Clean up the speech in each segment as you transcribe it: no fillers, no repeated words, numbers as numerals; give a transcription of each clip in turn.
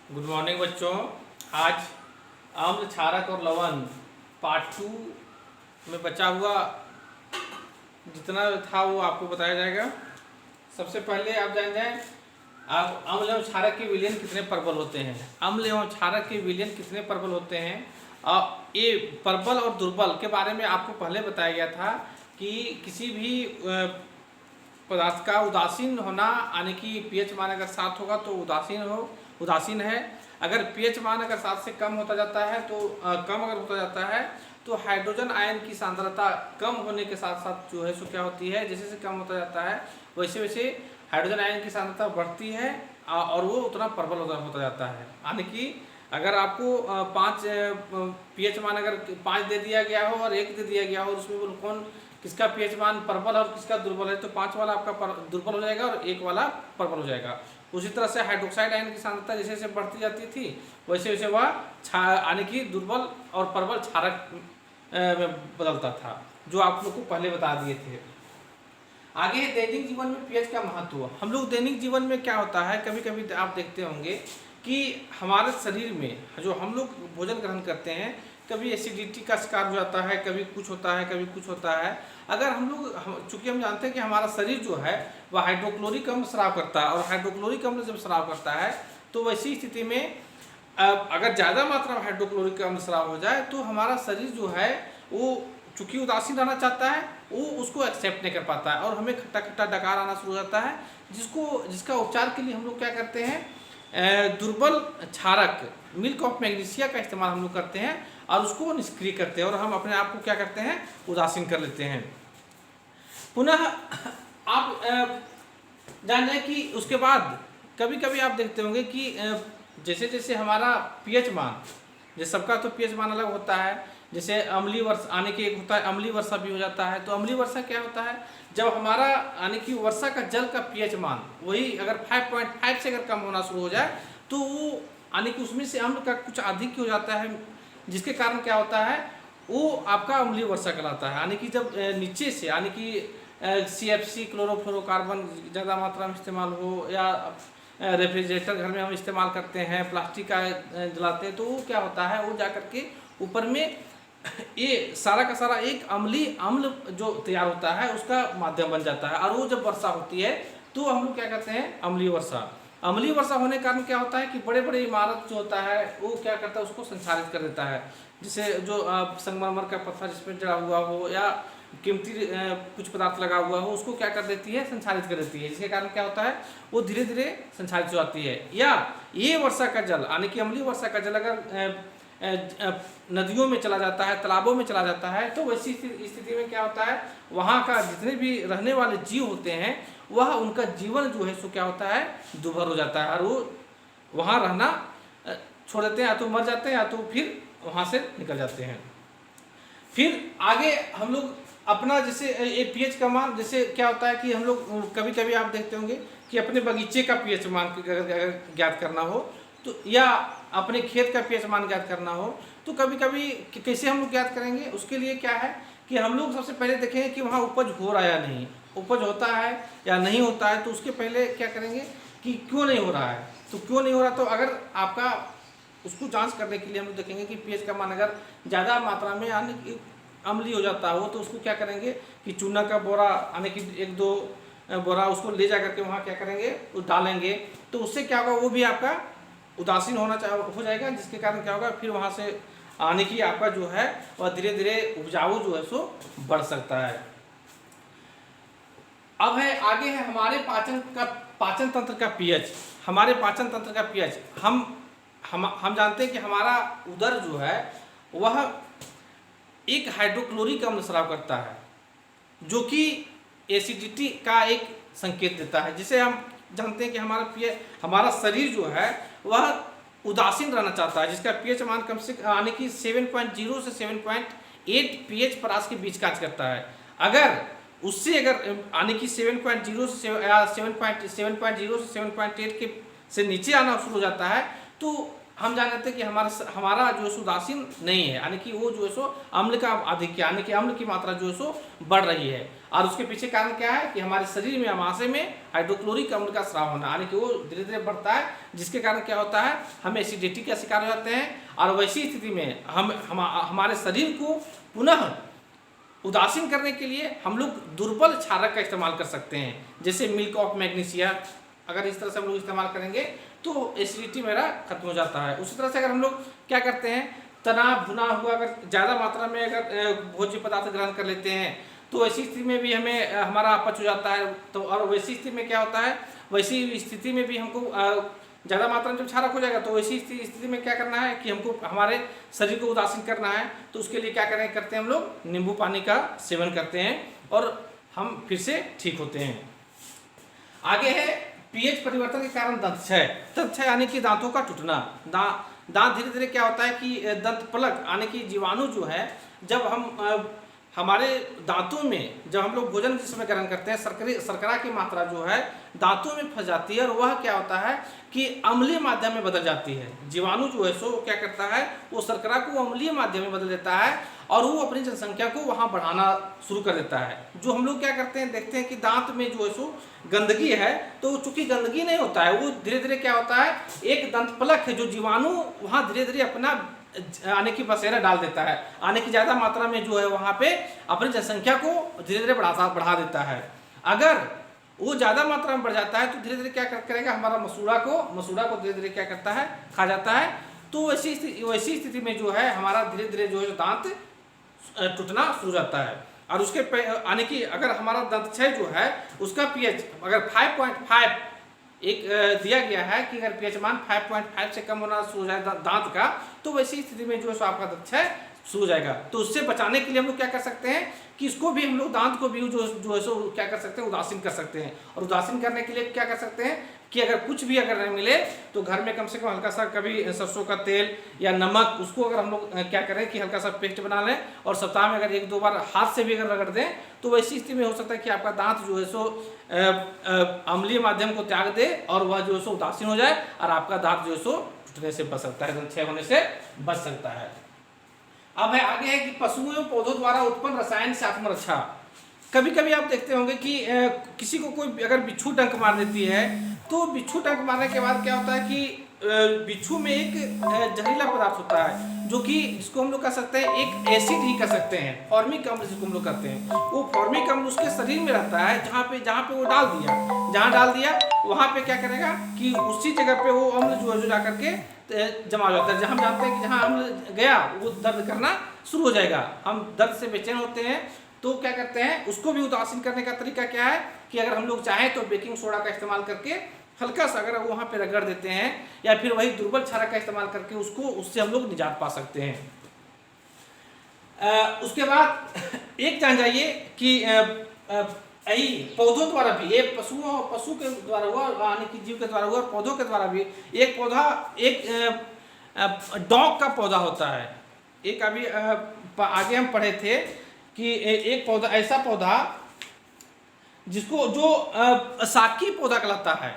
Good morning बच्चों। आज अम्ल क्षारक और लवण पार्ट 2 में बचा हुआ जितना था वो आपको बताया जाएगा। सबसे पहले आप जान जाएं आप अम्ल एवं क्षारक के विलयन कितने प्रबल होते हैं। अम्ल एवं क्षारक के विलयन कितने प्रबल होते हैं ये प्रबल और दुर्बल के बारे में आपको पहले बताया गया था कि किसी भी पदार्थ का उदासीन होना, यानी कि पीएच मान अगर 7 होगा तो उदासीन है। अगर पीएच मान अगर 7 से कम होता जाता है तो कम अगर होता जाता है तो हाइड्रोजन आयन की सांद्रता कम होने के साथ साथ जो है सो क्या होती है, जैसे जैसे कम होता जाता है वैसे वैसे हाइड्रोजन आयन की सांद्रता बढ़ती है और वो उतना प्रबल होता जाता है। यानी कि अगर आपको 5 पीएच मान अगर 5 दे दिया गया हो और 1 दे दिया गया हो, उसमें कौन किसका पीएच मान प्रबल और किसका दुर्बल है, तो 5 वाला आपका दुर्बल हो जाएगा और 1 वाला प्रबल हो जाएगा। उसी तरह से हाइड्रोक्साइड आयन की सांद्रता जैसे जैसे बढ़ती जाती थी वैसे वैसे वह यानी कि दुर्बल और प्रबल क्षारक में बदलता था, जो आप लोग को पहले बता दिए थे। आगे है दैनिक जीवन में पीएच का महत्व। हम लोग दैनिक जीवन में क्या होता है, कभी कभी आप देखते होंगे कि हमारे शरीर में जो हम लोग भोजन ग्रहण करते हैं कभी एसिडिटी का शिकार हो जाता है, कभी कुछ होता है, कभी कुछ होता है। अगर हम लोग चूँकि हम जानते हैं कि हमारा शरीर जो है वह हाइड्रोक्लोरिक अम्ल स्राव करता है और हाइड्रोक्लोरिक अम्ल जब स्राव करता है तो वैसी स्थिति में अगर ज़्यादा मात्रा में हाइड्रोक्लोरिक अम्ल स्राव हो जाए तो हमारा शरीर जो है वो चूँकि उदासीन रहना चाहता है वो उसको एक्सेप्ट नहीं कर पाता है और हमें खट्टा खट्टा डकार आना शुरू हो जाता है, जिसका उपचार के लिए हम लोग क्या करते हैं, दुर्बल क्षारक मिल्क ऑफ मैग्नीशिया का इस्तेमाल हम लोग करते हैं और उसको निष्क्रिय करते हैं और हम अपने आप को क्या करते हैं, उदासीन कर लेते हैं। पुनः आप जान जाए कि उसके बाद कभी कभी आप देखते होंगे कि जैसे जैसे हमारा पीएच मान, जैसे सबका तो पीएच मान अलग होता है, जैसे अम्लीय वर्षा आने के एक होता है, अम्लीय वर्षा भी हो जाता है। तो अम्लीय वर्षा क्या होता है, जब हमारा यानी कि वर्षा का जल का पीएच मान वही अगर 5.5 से अगर कम होना शुरू हो जाए तो वो यानी कि उसमें से अम्ल का कुछ अधिक हो जाता है, जिसके कारण क्या होता है वो आपका अम्लीय वर्षा कहलाता है। यानी कि जब नीचे से यानी कि CFC क्लोरोफ्लोरोकार्बन ज़्यादा मात्रा में इस्तेमाल हो या रेफ्रिजरेटर घर में हम इस्तेमाल करते हैं, प्लास्टिक का जलाते हैं, तो वो क्या होता है वो जा करके ऊपर में ये सारा का सारा एक अम्लीय अम्ल जो तैयार होता है उसका माध्यम बन जाता है और वो जब वर्षा होती है तो हम लोग क्या करते हैं, अम्लीय वर्षा। अम्लीय वर्षा होने के कारण क्या होता है कि बड़े बड़े इमारत जो होता है वो क्या करता है उसको संचारित कर देता है, जैसे जो संगमरमर का पत्थर जिसमें जड़ा हुआ हो या कीमती कुछ पदार्थ लगा हुआ हो उसको क्या कर देती है, संचारित कर देती है, जिसके कारण क्या होता है वो धीरे धीरे संचारित हो जाती है। या ये वर्षा का जल यानी कि अम्लीय वर्षा का जल अगर नदियों में चला जाता है, तालाबों में चला जाता है, तो वैसी स्थिति में क्या होता है वहाँ का जितने भी रहने वाले जीव होते हैं वह उनका जीवन जो है सो क्या होता है, दुर्भर हो जाता है और वो वहाँ रहना छोड़ देते हैं, या तो मर जाते हैं या तो फिर वहाँ से निकल जाते हैं। फिर आगे हम लोग अपना जैसे ये पीएच का मान, जैसे क्या होता है कि हम लोग कभी कभी आप देखते होंगे कि अपने बगीचे का पीएच मान अगर ज्ञात करना हो तो या अपने खेत का पीएच मान ज्ञात करना हो तो कभी कभी कैसे हम लोग ज्ञात करेंगे, उसके लिए क्या है कि हम लोग सबसे पहले देखेंगे कि वहाँ उपज हो रहा है या नहीं, उपज होता है या नहीं होता है। तो उसके पहले क्या करेंगे कि क्यों नहीं हो रहा है, तो क्यों नहीं हो रहा, तो अगर आपका उसको जांच करने के लिए हम लोग देखेंगे कि पीएच का मान अगर ज़्यादा मात्रा में यानी कि अम्लीय हो जाता हो तो उसको क्या करेंगे कि चूना का बोरा यानी कि 1-2 बोरा उसको ले जा करके वहाँ क्या करेंगे उस डालेंगे, तो उससे क्या होगा वो भी आपका उदासीन हो जाएगा, जिसके कारण क्या होगा फिर वहाँ से आने की आपका जो है वह धीरे धीरे उपजाऊ जो है सो बढ़ सकता है। अब है आगे है हमारे पाचन तंत्र का पीएच। हमारे पाचन तंत्र का पीएच हम जानते हैं कि हमारा उदर जो है वह एक हाइड्रोक्लोरिक अम्ल स्राव करता है जो कि एसिडिटी का एक संकेत देता है, जिसे हम जानते हैं कि हमारा शरीर जो है वह उदासीन रहना चाहता है, जिसका पीएच मान कम से यानी कि 7.0 से 7.8 पीएच परास के बीच कार्य करता है। अगर उससे यानी कि 7.0 से 7.8 के से नीचे आना शुरू हो जाता है तो हम जान लेते हैं कि हमारा जो है सो उदासीन नहीं है, यानी कि वो जो है सो अम्ल का आधिक्य, यानी कि अम्ल की मात्रा जो है सो बढ़ रही है। और उसके पीछे कारण क्या है कि हमारे शरीर में, अमाशय में हाइड्रोक्लोरिक अम्ल का स्राव होना, यानी कि वो धीरे धीरे बढ़ता है, जिसके कारण क्या होता है, हम एसिडिटी का शिकार हो जाते हैं। और वैसी स्थिति में हमारे शरीर को पुनः उदासीन करने के लिए हम लोग दुर्बल क्षारक का इस्तेमाल कर सकते हैं, जैसे मिल्क ऑफ मैग्नीशिया। अगर इस तरह से हम लोग इस्तेमाल करेंगे तो एसिडिटी मेरा खत्म हो जाता है। उसी तरह से अगर हम लोग क्या करते हैं, तनाव भुना हुआ अगर ज़्यादा मात्रा में अगर भोज्य पदार्थ ग्रहण कर लेते हैं तो ऐसी स्थिति में भी हमें हमारा अपच हो जाता है। तो और वैसी स्थिति में क्या होता है, वैसी स्थिति में भी हमको ज़्यादा मात्रा में जब क्षारक हो जाएगा तो वैसी स्थिति में क्या करना है कि हमको हमारे शरीर को उदासीन करना है। तो उसके लिए क्या करते हैं, हम लोग नींबू पानी का सेवन करते हैं और हम फिर से ठीक होते हैं। आगे है पीएच परिवर्तन के कारण दंत क्षय। दंत क्षय यानी कि दांतों का टूटना। दांत धीरे धीरे क्या होता है कि दंत फलक यानी कि जीवाणु जो है, जब हम हमारे दांतों में जब हम लोग भोजन जिस समय ग्रहण करते हैं, शर्करा की मात्रा जो है दांतों में फंस जाती है और वह क्या होता है कि अम्लीय माध्यम में बदल जाती है। जीवाणु जो है सो क्या करता है, वो शर्करा को अम्लीय माध्यम में बदल देता है और वो अपनी जनसंख्या को वहाँ बढ़ाना शुरू कर देता है। जो हम लोग क्या करते हैं, देखते हैं कि दांत में जो है सो गंदगी है, तो चूंकि गंदगी नहीं होता है, वो धीरे धीरे क्या होता है, एक दंत फलक है जो जीवाणु वहाँ धीरे धीरे अपना आने की बसेरा डाल देता है, आने की ज़्यादा मात्रा में जो है वहाँ पे अपनी जनसंख्या को धीरे धीरे बढ़ा देता है। अगर वो ज़्यादा मात्रा में बढ़ जाता है तो धीरे धीरे क्या करेगा, हमारा मसूड़ा को धीरे धीरे क्या करता है, खा जाता है। तो वैसी स्थिति में जो है हमारा धीरे धीरे जो है दांत टूटना शुरू जाता है। और उसके यानी कि अगर हमारा दंत क्षय जो है उसका पीएच अगर 5.5 एक दिया गया है कि अगर पीएच मान 5.5 से कम होना शुरू हो जाए दांत का, तो वैसी स्थिति में जो है आपका दंत क्षय शुरू हो जाएगा। तो उससे बचाने के लिए हम लोग क्या कर सकते हैं कि इसको भी हम लोग दांत को भी जो है सो क्या कर सकते हैं, उदासीन कर सकते हैं। और उदासीन करने के लिए क्या कर सकते हैं कि अगर कुछ भी अगर नहीं मिले तो घर में कम से कम हल्का सा कभी सरसों का तेल या नमक, उसको अगर हम लोग क्या करें कि हल्का सा पेस्ट बना लें और सप्ताह में अगर 1-2 बार हाथ से भी अगर रगड़ दें, तो वैसी स्थिति में हो सकता है कि आपका दांत जो है सो अम्लीय माध्यम को त्याग दे और वह जो है सो उदासीन हो जाए और आपका दांत जो है सो टूटने से बच सकता है, दंत क्षय होने से बच सकता है। अब है आगे है कि पशुओं एवं पौधों द्वारा उत्पन्न रसायन से आत्मरक्षा। कभी कभी आप देखते होंगे कि किसी को कोई अगर बिच्छू डंक मार देती है, तो बिच्छू डंक मारने के बाद क्या होता है कि बिच्छू में एक जहरीला पदार्थ होता है जो कि जिसको हम लोग कह सकते हैं एक एसिड ही कह सकते हैं, फॉर्मिक अम्ल जिसको हम लोग कहते हैं। वो फॉर्मिक अम्ल उसके शरीर में रहता है, जहाँ पे वो डाल दिया वहाँ पे क्या करेगा कि उसी जगह पे वो अम्ल जो है जो जाकर के जमा हो जाता है। जहाँ हम जानते हैं कि जहाँ अम्ल गया वो दर्द करना शुरू हो जाएगा, हम दर्द से बेचैन होते हैं। तो क्या करते हैं, उसको भी उदासीन करने का तरीका क्या है कि अगर हम लोग चाहें तो बेकिंग सोडा का इस्तेमाल करके हल्का सा अगर वहाँ पे रगड़ देते हैं, या फिर वही दुर्बल क्षारक का इस्तेमाल करके उससे हम लोग निजात पा सकते हैं। उसके बाद एक जान जाइए कि पौधों द्वारा भी, एक पशु के द्वारा हुआ यानी कि जीव के द्वारा हुआ, पौधों के द्वारा भी एक पौधा, एक डॉग का पौधा होता है। एक अभी आगे हम पढ़े थे कि एक पौधा, ऐसा पौधा जिसको जो साकी पौधा कहलाता है,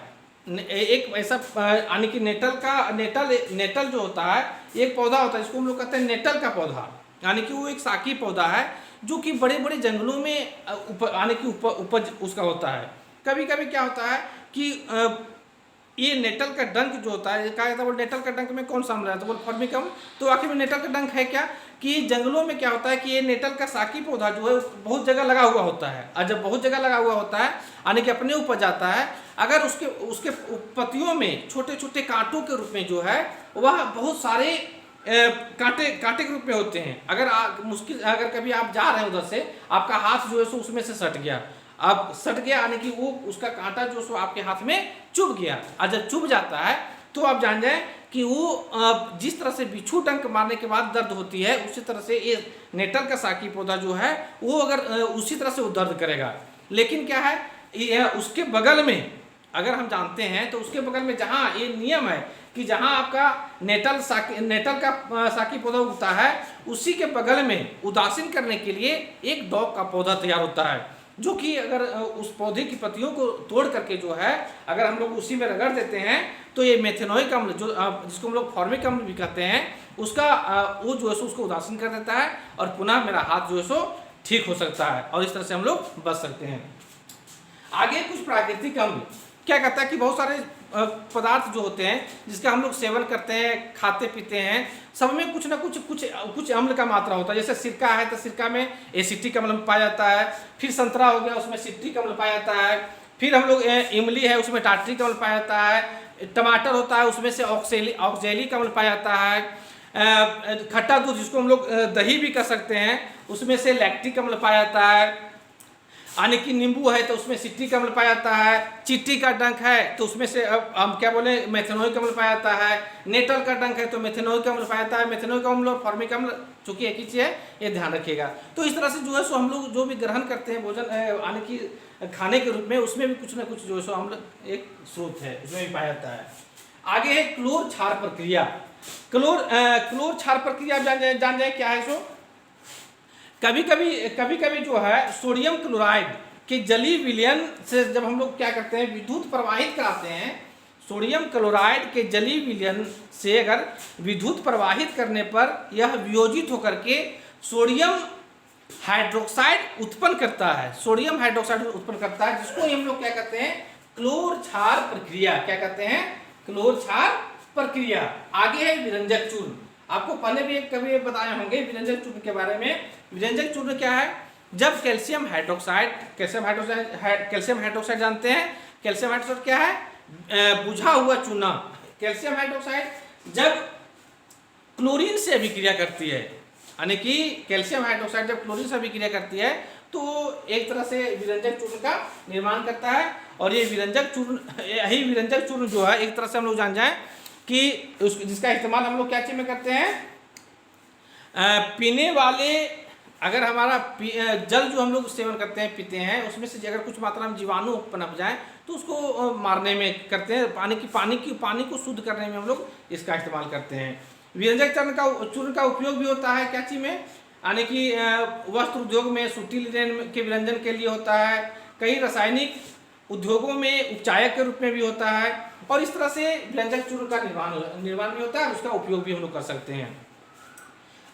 एक ऐसा यानी कि नेटल जो होता है, एक पौधा होता है जिसको हम लोग कहते हैं नेटल का पौधा, यानी कि वो एक साकी पौधा है जो कि बड़े बड़े जंगलों में यानी कि उपज उसका होता है। कभी कभी क्या होता है कि ये नेटल का डंक जो होता है, कहा जाता है वो नेटल का डंक में कौन सा अम्ल है, तो वो फॉर्मिक अम्ल। तो आखिर में नेटल का डंक है क्या कि जंगलों में क्या होता है कि ये नेटल का साकी पौधा जो है बहुत जगह लगा हुआ होता है, और जब बहुत जगह लगा हुआ होता है यानी कि अपने उपज जाता है, अगर उसके पत्तियों में छोटे छोटे कांटों के रूप में जो है वह बहुत सारे कांटे के रूप में होते हैं। अगर कभी आप जा रहे हैं उधर से, आपका हाथ जो है सो उसमें से सट गया, अब सट गया यानी कि वो उसका कांटा जो सो आपके हाथ में चुभ गया, और जब चुभ जाता है तो आप जान जाएं कि वो जिस तरह से बिच्छू डंक मारने के बाद दर्द होती है, उसी तरह से ये नेटल का साकी पौधा जो है वो अगर उसी तरह से वो दर्द करेगा। लेकिन क्या है, उसके बगल में अगर हम जानते हैं तो उसके बगल में जहाँ ये नियम है कि जहाँ आपका नेटल का साकी पौधा उगता है, उसी के बगल में उदासीन करने के लिए एक डॉग का पौधा तैयार होता है। जो कि अगर उस पौधे की पत्तियों को तोड़ करके जो है अगर हम लोग उसी में रगड़ देते हैं तो ये मेथेनोइक अम्ल जो जिसको हम लोग फॉर्मिक अम्ल भी कहते हैं उसका वो जो है सो उसको उदासीन कर देता है और पुनः मेरा हाथ जो है सो ठीक हो सकता है और इस तरह से हम लोग बच सकते हैं। आगे कुछ प्राकृतिक अम्ल क्या कहता है कि बहुत सारे पदार्थ जो होते हैं जिसका हम लोग सेवन करते हैं खाते पीते हैं सब में कुछ ना कुछ अम्ल का मात्रा होता है। जैसे सिरका है तो सिरका में एसिटिक अम्ल पाया जाता है, फिर संतरा हो गया उसमें सिट्रिक अम्ल पाया जाता है, फिर हम लोग इमली है उसमें टार्ट्रिक अम्ल पाया जाता है, टमाटर होता है उसमें से ऑक्जेलिक अम्ल पाया जाता है, खट्टा दूध जिसको हम लोग दही भी कर सकते हैं उसमें से लैक्टिक अम्ल पाया जाता है, यानी कि नींबू है तो उसमें सिट्रिक अम्ल पाया जाता है, चींटी का डंक है तो उसमें से हम क्या बोले मेथेनोइक अम्ल पाया जाता है, नेटल का डंक है तो मेथेनोइक अम्ल पाया जाता है। मेथेनोइक अम्ल और फॉर्मिक अम्ल चूंकि एक ही चीज़ है ये ध्यान रखिएगा। तो इस तरह से जो है सो हम लोग जो भी ग्रहण करते हैं भोजन यानी कि खाने के रूप में उसमें भी कुछ ना कुछ जो है सो अम्ल एक स्रोत है उसमें भी पाया जाता है। आगे है क्लोर क्षार प्रक्रिया। क्लोर क्षार प्रक्रिया जान जाए क्या है सो कभी कभी जो है सोडियम क्लोराइड के जलीय विलयन से जब हम लोग क्या करते हैं विद्युत प्रवाहित कराते हैं, सोडियम क्लोराइड के जलीय विलयन से अगर विद्युत प्रवाहित करने पर यह वियोजित होकर के सोडियम हाइड्रोक्साइड उत्पन्न करता है, सोडियम हाइड्रोक्साइड उत्पन्न करता है जिसको हम लोग क्या कहते हैं क्लोर क्षार प्रक्रिया। क्या कहते हैं क्लोर क्षार प्रक्रिया। आगे है विरंजक चूर्ण। आपको पहले भी कभी बताए होंगे विरंजक चूर्ण के बारे में। विरंजक चूर्ण क्या है, जब कैल्शियम हाइड्रोक्साइड जानते हैं, कैल्शियम हाइड्रोक्साइड क्या है बुझा हुआ चूना। कैल्शियम हाइड्रोक्साइड जब क्लोरीन से अभिक्रिया करती है, यानी कि कैल्शियम हाइड्रोक्साइड जब क्लोरीन से अभिक्रिया करती है तो एक तरह से विरंजक चूर्ण का निर्माण करता है। और ये विरंजक चूर्ण जो है एक तरह से हम लोग जान जाएं कि जिसका इस्तेमाल हम लोग क्या चीज में करते हैं पीने वाले, अगर हमारा जल जो हम लोग सेवन करते हैं पीते हैं उसमें से अगर कुछ मात्रा में जीवाणु पनप जाए तो उसको मारने में करते हैं, पानी को शुद्ध करने में हम लोग इसका इस्तेमाल करते हैं। विरंजक चूर्ण का उपयोग भी होता है क्या चीज में, यानी कि वस्त्र उद्योग में सूती लिनेन के विरंजन के लिए होता है, कई रासायनिक उद्योगों में उपचायक के रूप में भी होता है और इस तरह से विरंजक चूर्ण का निर्माण भी होता है, उसका उपयोग भी हम लोग कर सकते हैं।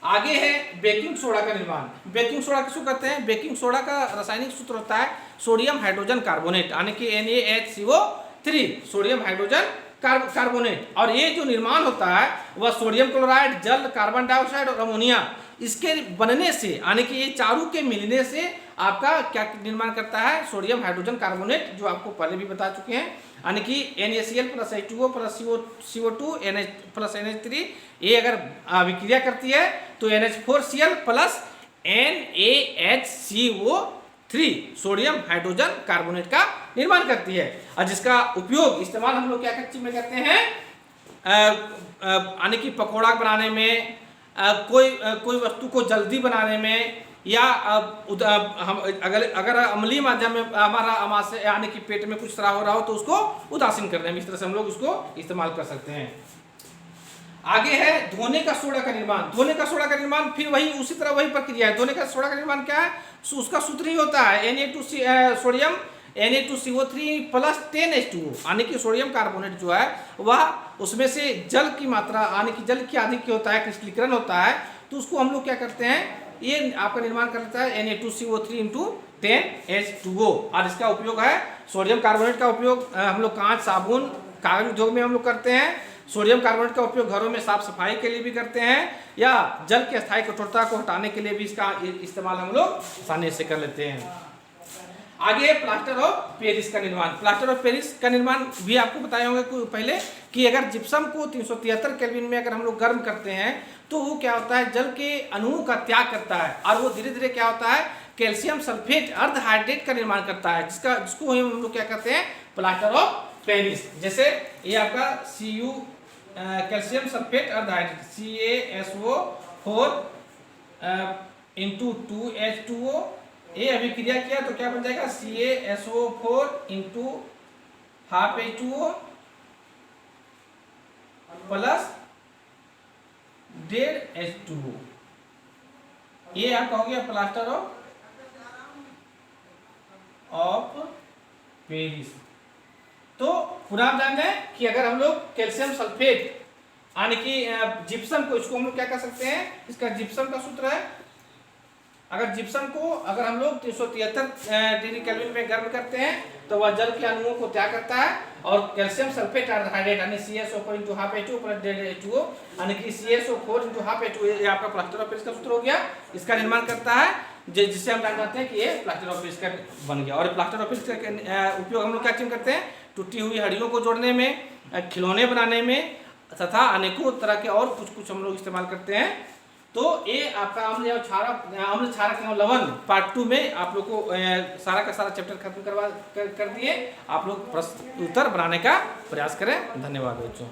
आगे है बेकिंग सोडा का निर्माण। बेकिंग सोडा किसको कहते हैं, बेकिंग सोडा का रासायनिक सूत्र होता है सोडियम हाइड्रोजन कार्बोनेट यानी कि NaHCO3 सोडियम हाइड्रोजन कार्बोनेट। और ये जो निर्माण होता है वह सोडियम क्लोराइड, जल, कार्बन डाइऑक्साइड और अमोनिया इसके बनने से यानी कि ये चारों के मिलने से आपका क्या निर्माण करता है सोडियम हाइड्रोजन कार्बोनेट, जो आपको पहले भी बता चुके हैं, यानी कि NaCl plus H2O plus CO2 NH plus NH3 ये अगर अभिक्रिया करती है तो NH4Cl plus NaHCO3 sodium hydrogen carbonate का निर्माण करती है। और जिसका उपयोग इस्तेमाल हम लोग क्या चीज में करते हैं यानी कि पकौड़ा बनाने में, कोई वस्तु को जल्दी बनाने में, या हम अगर अम्लीय माध्यम में हमारा आमाशय यानी कि पेट में कुछ स्राव हो रहा हो तो उसको उदासीन करने में इस तरह से हम लोग उसको इस्तेमाल कर सकते हैं। आगे है धोने का सोडा का निर्माण। धोने का सोडा का निर्माण फिर वही उसी तरह वही प्रक्रिया है। धोने का सोडा का निर्माण क्या है, उसका सूत्र ही होता है सोडियम Na2CO3 प्लस 10H2O यानी कि सोडियम कार्बोनेट जो है वह उसमें से जल की मात्रा यानी कि जल की अधिक होता है, क्रिस्टलीकरण होता है, तो उसको हम लोग क्या करते हैं ये आपका निर्माण कर लेता है Na2CO3 × 10H2O। और इसका उपयोग है सोडियम कार्बोनेट का उपयोग हम लोग कांच, साबुन, कागज उद्योग में हम लोग करते हैं। सोडियम कार्बोनेट का उपयोग घरों में साफ सफाई के लिए भी करते हैं या जल की अस्थायी कठोरता को हटाने के लिए भी इसका इस्तेमाल हम लोग आसानी से कर लेते हैं। आगे प्लास्टर ऑफ पेरिस का निर्माण। प्लास्टर ऑफ पेरिस का निर्माण भी आपको बताए होंगे पहले कि अगर जिप्सम को 373 केल्विन में अगर हम लोग गर्म करते हैं तो वो क्या होता है जल के अणुओं का त्याग करता है और वो धीरे धीरे क्या होता है कैल्शियम सल्फेट अर्ध हाइड्रेट का निर्माण करता है, जिसको हम लोग क्या कहते हैं प्लास्टर ऑफ पेरिस। जैसे ये आपका Cu कैल्शियम सल्फेट अर्ध हाइड्रेट CaSO4 × 2H2O ये अभिक्रिया किया तो क्या बन जाएगा CaSO4 × ½ H2O प्लस 1.5 H2O। ये आपका हो गया प्लास्टर ऑफ ऑफ पेरिस। तो पुनः आप जान रहे हैं कि अगर हम लोग कैल्शियम सल्फेट यानी कि जिप्सम को, इसको हम लोग क्या कर सकते हैं, इसका जिप्सम का सूत्र है, अगर जिप्सम को अगर हम लोग 373 डिग्री केल्विन में गर्म करते हैं तो वह जल के अणुओं को त्याग करता है और कैल्शियम सल्फेट हाइड्रेट यानी CaSO4 × ½ H2 प्लस H2O यानी कि CaSO4 × ½ H2O, ये आपका प्लास्टर ऑफ पेरिस का सूत्र हो गया। इसका निर्माण करता है जिससे हम जानते हैं कि ये प्लास्टर ऑफ पेरिस का बन गया। और प्लास्टर ऑफ पेरिस का उपयोग हम लोग क्या चीज करते हैं, टूटी हुई हड्डियों को जोड़ने में, खिलौने बनाने में तथा अनेकों तरह के और कुछ हम लोग इस्तेमाल करते हैं। तो ये आपका अम्ल क्षारक एवं लवण पार्ट 2 में आप लोग को सारा का सारा चैप्टर खत्म कर दिए। आप लोग प्रश्न उत्तर बनाने का प्रयास करें। धन्यवाद बच्चों।